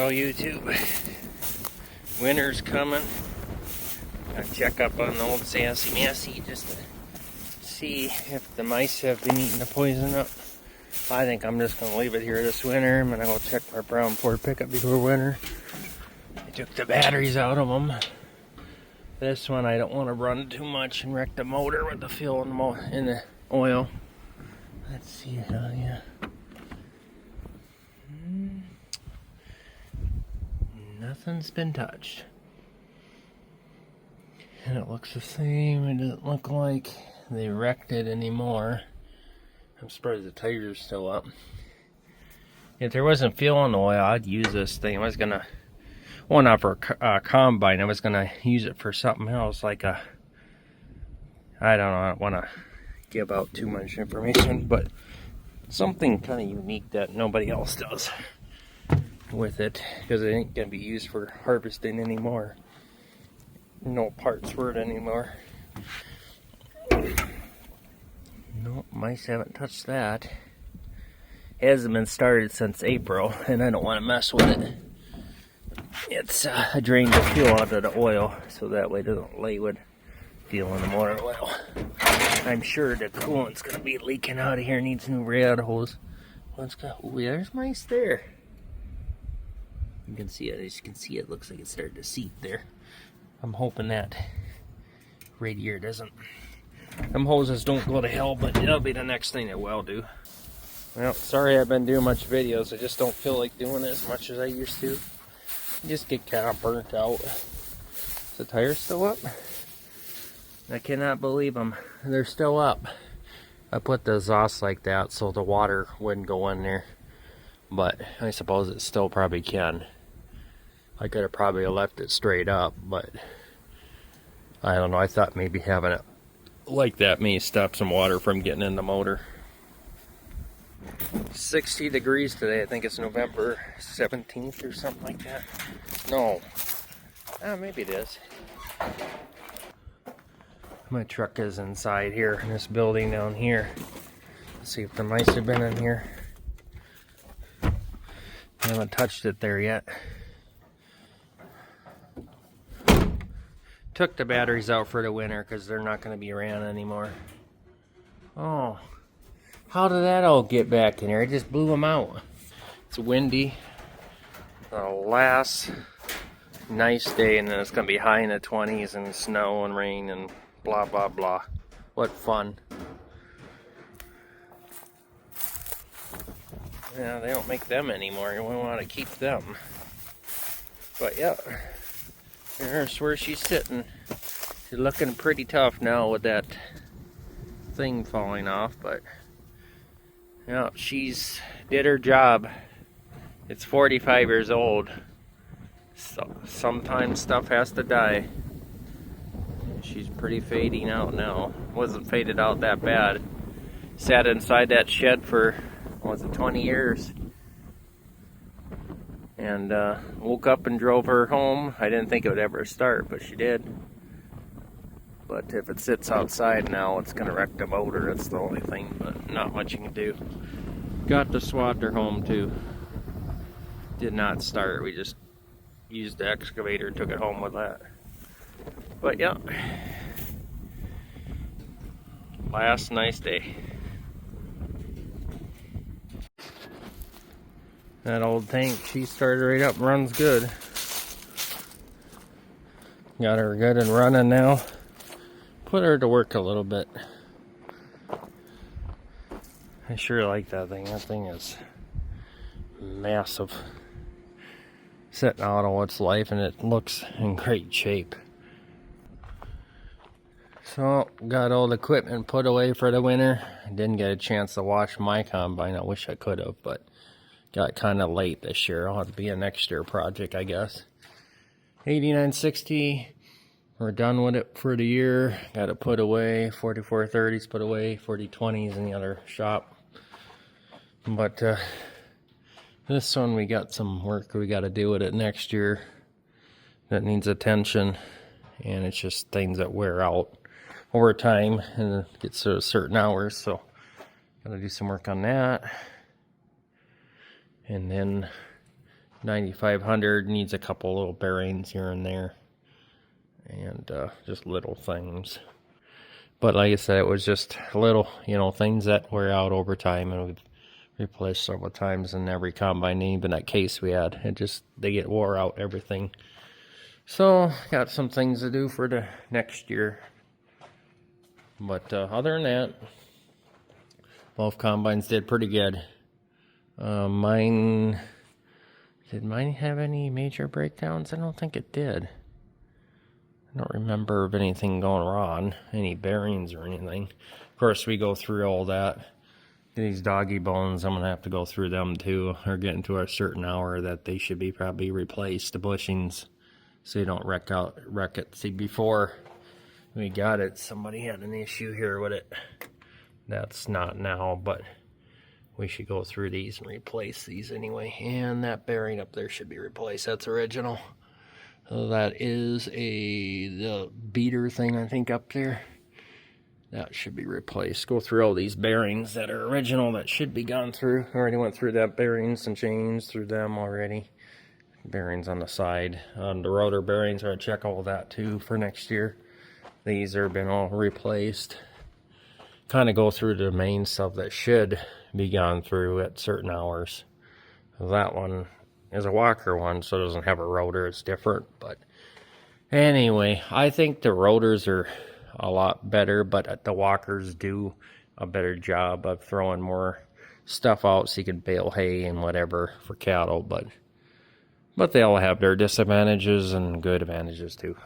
Hello YouTube. Winter's coming. Gotta check up on the old Sassy Massey just to see if the mice have been eating the poison up. I think I'm just gonna leave it here this winter. I'm gonna go check my brown Ford pickup before winter. I took the batteries out of them. This one I don't want to run too much and wreck the motor with the fuel in the oil. Let's see how nothing's been touched. And it looks the same. It doesn't look like they wrecked it anymore. I'm surprised the tires are still up. If there wasn't fuel in the oil, I'd use this thing. I was gonna, well, not for a combine. I was gonna use it for something else, like a, I don't know, I don't want to give out too much information, but something kind of unique that nobody else does with it, because it ain't gonna be used for harvesting anymore. No parts for it anymore. No, mice haven't touched that. It hasn't been started since April, and I don't want to mess with it. It's I drained the fuel out of the oil, so that way it doesn't lay with fuel in the motor oil. I'm sure the coolant's gonna be leaking out of here. Needs new rad hose. Let's go. Oh, there's mice there. You can see it. As you can see, it looks like it's starting to seep there. I'm hoping that radiator doesn't. Them hoses don't go to hell, but it'll be the next thing it will do. Well, sorry I've been doing much videos. I just don't feel like doing it as much as I used to. I just get kind of burnt out. Is the tire still up? I cannot believe them. They're still up. I put the exhaust like that so the water wouldn't go in there. But I suppose it still probably can. I could have probably left it straight up, but I don't know. I thought maybe having it like that may stop some water from getting in the motor. 60 degrees today. I think it's November 17th or something like that. No. Maybe it is. My truck is inside here in this building down here. Let's see if the mice have been in here. I haven't touched it there yet. Took the batteries out for the winter because they're not going to be ran anymore. Oh, how did that all get back in here? I just blew them out. It's windy. The last nice day, and then it's going to be high in the 20s and snow and rain and blah blah blah. What fun. Yeah, they don't make them anymore. You want to keep them. But yeah. There's where she's sitting. She's looking pretty tough now with that thing falling off, but yeah, she's did her job. It's 45 years old, so sometimes stuff has to die. She's pretty fading out now. Wasn't faded out that bad. Sat inside that shed for, what was it, 20 years. And woke up and drove her home. I didn't think it would ever start, but she did. But if it sits outside now, it's going to wreck the motor. That's the only thing, but not much you can do. Got the swatter home too. Did not start. We just used the excavator and took it home with that. But yeah. Last nice day. That old tank, she started right up and runs good. Got her good and running now. Put her to work a little bit. I sure like that thing. That thing is massive. Sitting out all its life, and it looks in great shape. So, got all the equipment put away for the winter. I didn't get a chance to wash my combine. I wish I could have, but got kind of late this year. I'll have to be a next year project, I guess. 8960. We're done with it for the year. Got it put away. 4430s put away. 4020s in the other shop. But this one, we got some work we got to do with it next year. That needs attention. And it's just things that wear out over time and it gets to certain hours. So, got to do some work on that. And then 9500 needs a couple little bearings here and there, and just little things. But like I said, it was just little, things that wear out over time, and we've replaced several times in every combine, even that case we had. They get wore out, everything. So, got some things to do for the next year. But other than that, both combines did pretty good. Did mine have any major breakdowns? I don't think it did. I don't remember of anything going wrong, any bearings or anything. Of course, we go through all that. These doggy bones, I'm going to have to go through them too. They're getting to a certain hour that they should be probably replaced, the bushings, so you don't wreck it. See, before we got it, somebody had an issue here with it. That's not now, but we should go through these and replace these anyway. And that bearing up there should be replaced. That's original. So that is the beater thing, I think, up there. That should be replaced. Go through all these bearings that are original that should be gone through. I already went through that, bearings and chains through them already. Bearings on the side. The rotor bearings, I'm going to check all that too for next year. These are been all replaced. Kind of go through the main stuff that should be gone through at certain hours. That one is a walker one, so it doesn't have a rotor. It's different. But anyway, I think the rotors are a lot better, but the walkers do a better job of throwing more stuff out so you can bale hay and whatever for cattle. But they all have their disadvantages and good advantages too.